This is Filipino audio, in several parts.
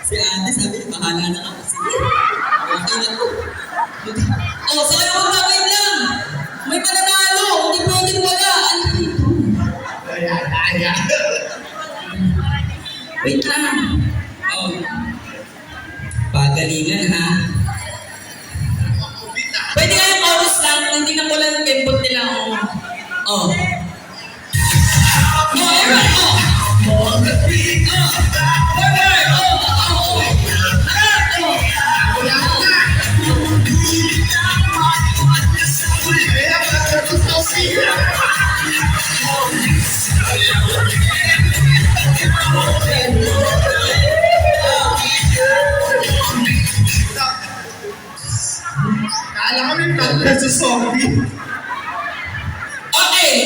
Si ate sabi, bahala na ako. Sige. Okay na po. Oh, sa kayo wait lang. May pananalo. Hindi pwedeng wala. Ano dito? Wait lang. Oh. Pagalingan ha. Pwede nga yung chorus lang. Hindi na wala yung kembot nila. Oh. No, everyone. Oh. Kala ko may pagka sa zombie. Okay!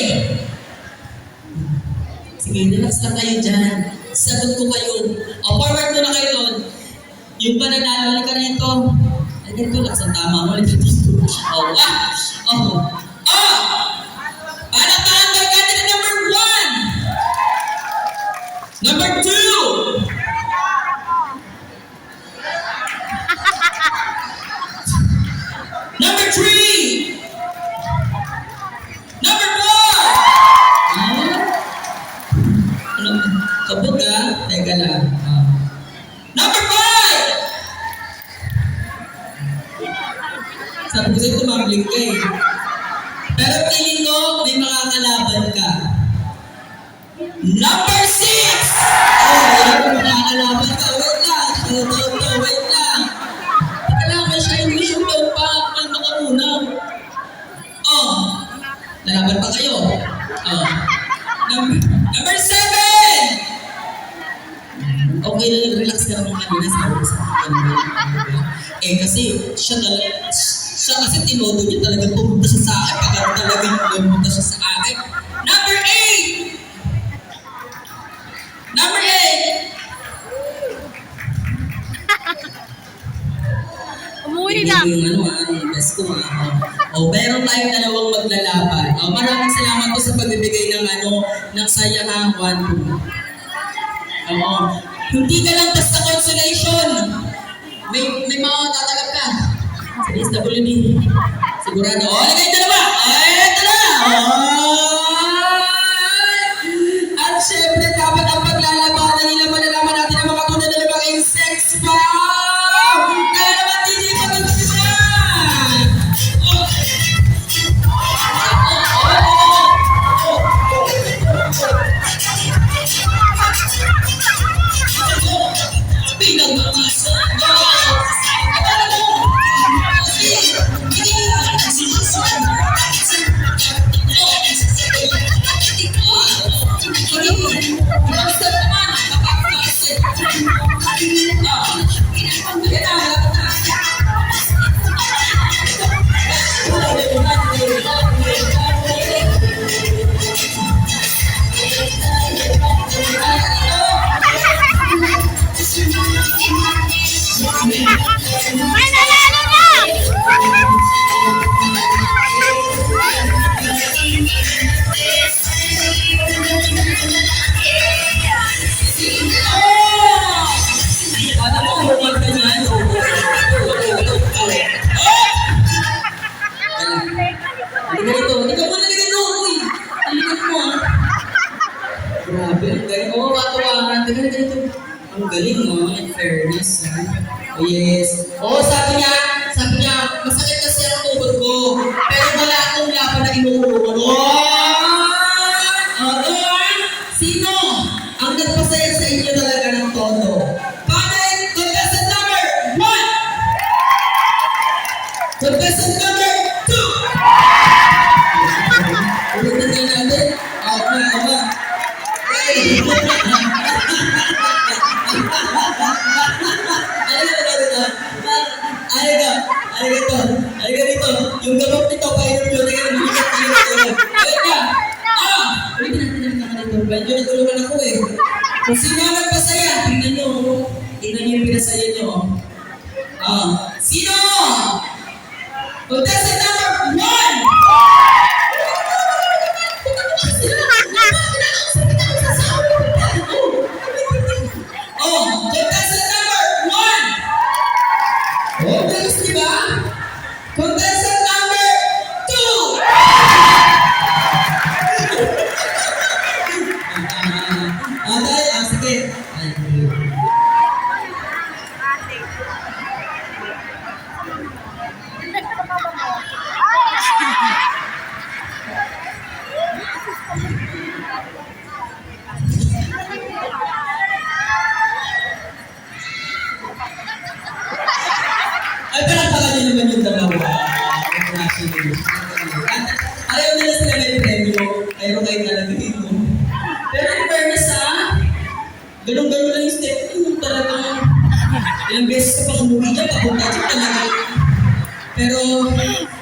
Sige, relax lang kayo dyan. Sagot ko kayo. O, forward mo na kayo doon. Yung pananalo, halika rito. Ay, dito lang sa tama mo. Halika dito. O, O! Palakpakan kay candidate number 1! Number 2! Number 3! Number 4! Kabog ha? Teka lang. Number 5! Sabi ko sa'yo tumambling ka eh. Pero feeling ko may makakalaban ka. Number 6! Oh, may makakalaban ka. Wait lang. Wait lang. Teka lang, may Chinese yung pa. Kalma ka muna. Oh, lalaban pa kayo. Oh. Number 7! Okay lang yung relax ka naman kanina sa kasi siya kasi tinodo niya talagang pumunta siya sa akin. Pagkat talagang pumunta siya sa akin. Number 8! Number 8! Umuwi lang. Yung best ko meron tayong dalawang maglalaban. Maraming salamat po sa pagbibigay ng ng saya ha, 1, 2. Hindi ka lang basta consolation. May mga tatanggap ka. Sa SWD. Sigurado. Lagay ito na ba? Ito na! At syempre, dapat ang paglalabanan nila malalaman natin ang mga tunay na mga insects pa! Kaya naman, hindi pa magsimulan! Pinagmamasa! May nanalo na! Alam mo, huwag ka niyan. Halika dito. Halika mo, halika dito. Uy, halika mo ah. Grabe, ang galing. Oo, katuwangan. Halika dito. Ang galing mo, in fairness. Ha? Oh, yes. Oo, sabi niya, masakit kasi ang tuhod ko. Pero wala akong laban na inuulo ko. Oo, sino ang nagpasaya sa inyo talaga ng todo? Comment contestant number 1! Contestant number 2! Ulitin na natin. Ako. Hey! Halika dito. Yung gamot nito, painom nyo. Halika ka. Ulitin natin dito. Medyo natulungan ako eh. Kung sino ang nagpasaya, tingnan nyo. Tingnan nyo yung pinasaya nyo. Sino? Contestant number 1! Contestant number 1! Galis, di ba? Contestant number 2! Sige. Ay, palakpakan niyo naman yung dalawa. Ayaw nila sila may premyo. Ayaw kayo talaga dito. Pero in fairness ganun-ganun lang yung step. Yung talagang ilang beses ka pa umuwi dyan, papunta dyan talaga. Pero,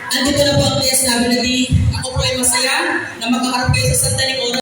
andito na po ang test namin na ako po ay masaya na makaharap kayo sa sandaling oras.